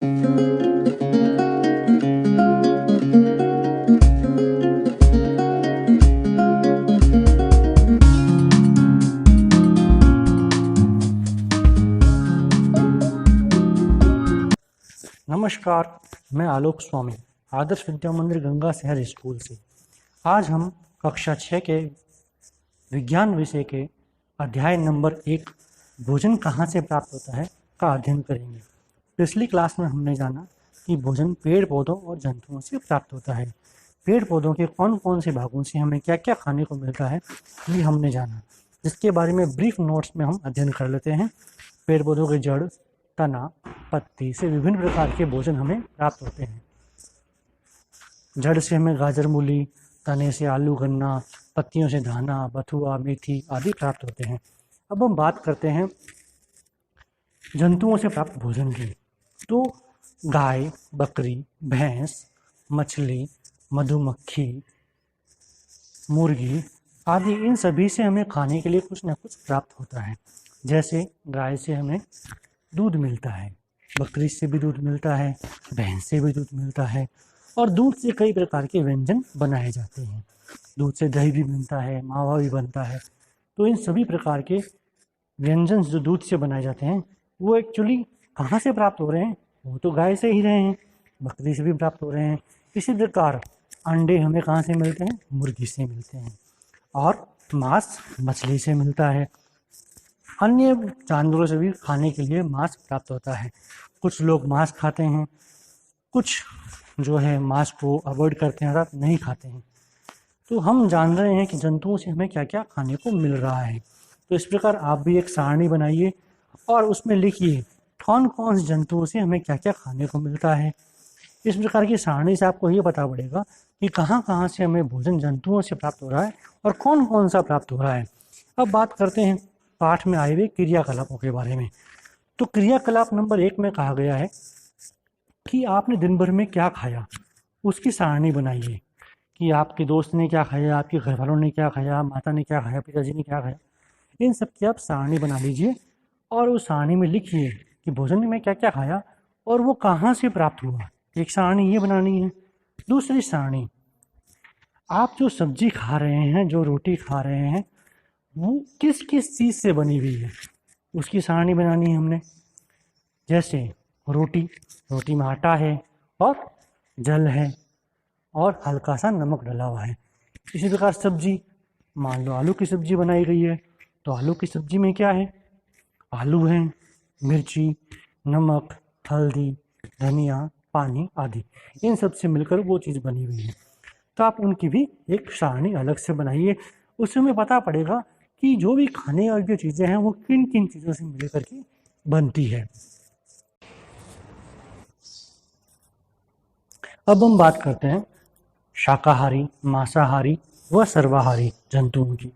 नमस्कार, मैं आलोक स्वामी आदर्श विद्या मंदिर गंगा शहर स्कूल से। आज हम कक्षा 6 के विज्ञान विषय के अध्याय नंबर 1 भोजन कहाँ से प्राप्त होता है का अध्ययन करेंगे। पिछली क्लास में हमने जाना कि भोजन पेड़ पौधों और जंतुओं से प्राप्त होता है। पेड़ पौधों के कौन कौन से भागों से हमें क्या क्या खाने को मिलता है ये हमने जाना, जिसके बारे में ब्रीफ नोट्स में हम अध्ययन कर लेते हैं। पेड़ पौधों के जड़, तना, पत्ती से विभिन्न प्रकार के भोजन हमें प्राप्त होते हैं। जड़ से हमें गाजर मूली, तने से आलू गन्ना, पत्तियों से धाना, बथुआ, मेथी आदि प्राप्त होते हैं। अब हम बात करते हैं जंतुओं से प्राप्त भोजन की। तो गाय, बकरी, भैंस, मछली, मधुमक्खी, मुर्गी आदि इन सभी से हमें खाने के लिए कुछ न कुछ प्राप्त होता है। जैसे गाय से हमें दूध मिलता है, बकरी से भी दूध मिलता है, भैंस से भी दूध मिलता है और दूध से कई प्रकार के व्यंजन बनाए जाते हैं। दूध से दही भी बनता है, मावा भी बनता है। तो इन सभी प्रकार के व्यंजन जो दूध से बनाए जाते हैं वो एक्चुअली कहाँ से प्राप्त हो रहे हैं? वो तो गाय से ही रहे हैं, बकरी से भी प्राप्त हो रहे हैं। इसी प्रकार अंडे हमें कहाँ से मिलते हैं? मुर्गी से मिलते हैं। और मांस मछली से मिलता है। अन्य जानवरों से भी खाने के लिए मांस प्राप्त होता है। कुछ लोग मांस खाते हैं, कुछ जो है मांस को अवॉइड करते हैं, अर्थात नहीं खाते हैं। तो हम जान रहे हैं कि जंतुओं से हमें क्या क्या खाने को मिल रहा है। तो इस प्रकार आप भी एक सारणी बनाइए और उसमें लिखिए कौन कौन से जंतुओं से हमें क्या क्या खाने को मिलता है। इस प्रकार की सारणी से आपको ये पता पड़ेगा कि कहाँ कहाँ से हमें भोजन जंतुओं से प्राप्त हो रहा है और कौन कौन सा प्राप्त हो रहा है। अब बात करते हैं पाठ में आए हुए क्रियाकलापों के बारे में। तो क्रियाकलाप नंबर 1 में कहा गया है कि आपने दिन भर में क्या खाया, उसकी सारणी बनाइए कि आपके दोस्त ने क्या खाया, आपके घर वालों ने क्या खाया, माता ने क्या खाया, पिताजी ने क्या खाया। इन सब की आप सारणी बना लीजिए और उस सारणी में लिखिए कि भोजन में क्या क्या खाया और वो कहाँ से प्राप्त हुआ। एक सारणी ये बनानी है। दूसरी सारणी, आप जो सब्जी खा रहे हैं, जो रोटी खा रहे हैं, वो किस किस चीज़ से बनी हुई है, उसकी सारणी बनानी है हमने। जैसे रोटी में आटा है और जल है और हल्का सा नमक डला हुआ है। इसी प्रकार सब्जी, मान लो आलू की सब्जी बनाई गई है, तो आलू की सब्जी में क्या है? आलू है, मिर्ची, नमक, हल्दी, धनिया, पानी आदि, इन सब से मिलकर वो चीज़ बनी हुई है। तो आप उनकी भी एक सारणी अलग से बनाइए। उससे हमें पता पड़ेगा कि जो भी खाने और जो चीज़ें हैं वो किन किन चीज़ों से मिल करके बनती है। अब हम बात करते हैं शाकाहारी, मांसाहारी व सर्वाहारी जंतुओं की।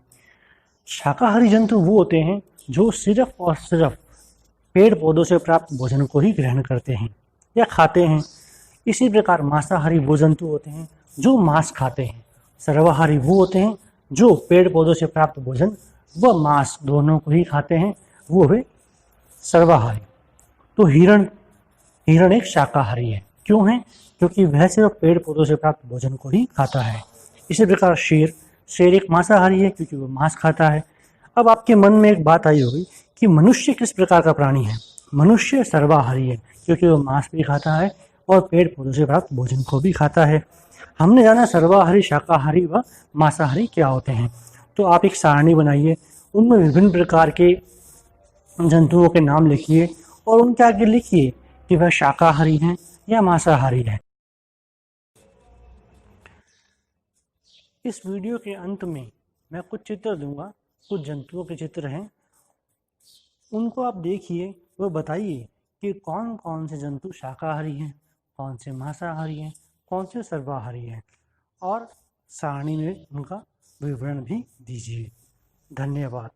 शाकाहारी जंतु वो होते हैं जो सिर्फ और सिर्फ पेड़ पौधों से प्राप्त भोजन को ही ग्रहण करते हैं या खाते हैं। इसी प्रकार मांसाहारी वो जंतु होते हैं जो मांस खाते हैं। सर्वाहारी वो होते हैं जो पेड़ पौधों से प्राप्त भोजन व मांस दोनों को ही खाते हैं, वो हुए सर्वाहारी। तो हिरण एक शाकाहारी है। क्यों है? क्योंकि वह सिर्फ पेड़ पौधों से प्राप्त भोजन को ही खाता है। इसी प्रकार शेर एक मांसाहारी है क्योंकि वो मांस खाता है। अब आपके मन में एक बात आई होगी कि मनुष्य किस प्रकार का प्राणी है। मनुष्य सर्वाहारी है क्योंकि वो मांस भी खाता है और पेड़ पौधों से प्राप्त भोजन को भी खाता है। हमने जाना सर्वाहारी, शाकाहारी व मांसाहारी क्या होते हैं। तो आप एक सारणी बनाइए, उनमें विभिन्न प्रकार के जंतुओं के नाम लिखिए और उनके आगे लिखिए कि वह शाकाहारी हैं या मांसाहारी है। इस वीडियो के अंत में मैं कुछ चित्र दूंगा, कुछ जंतुओं के चित्र हैं, उनको आप देखिए, वो बताइए कि कौन कौन से जंतु शाकाहारी हैं, कौन से मांसाहारी हैं, कौन से सर्वाहारी हैं, और सारणी में उनका विवरण भी दीजिए। धन्यवाद।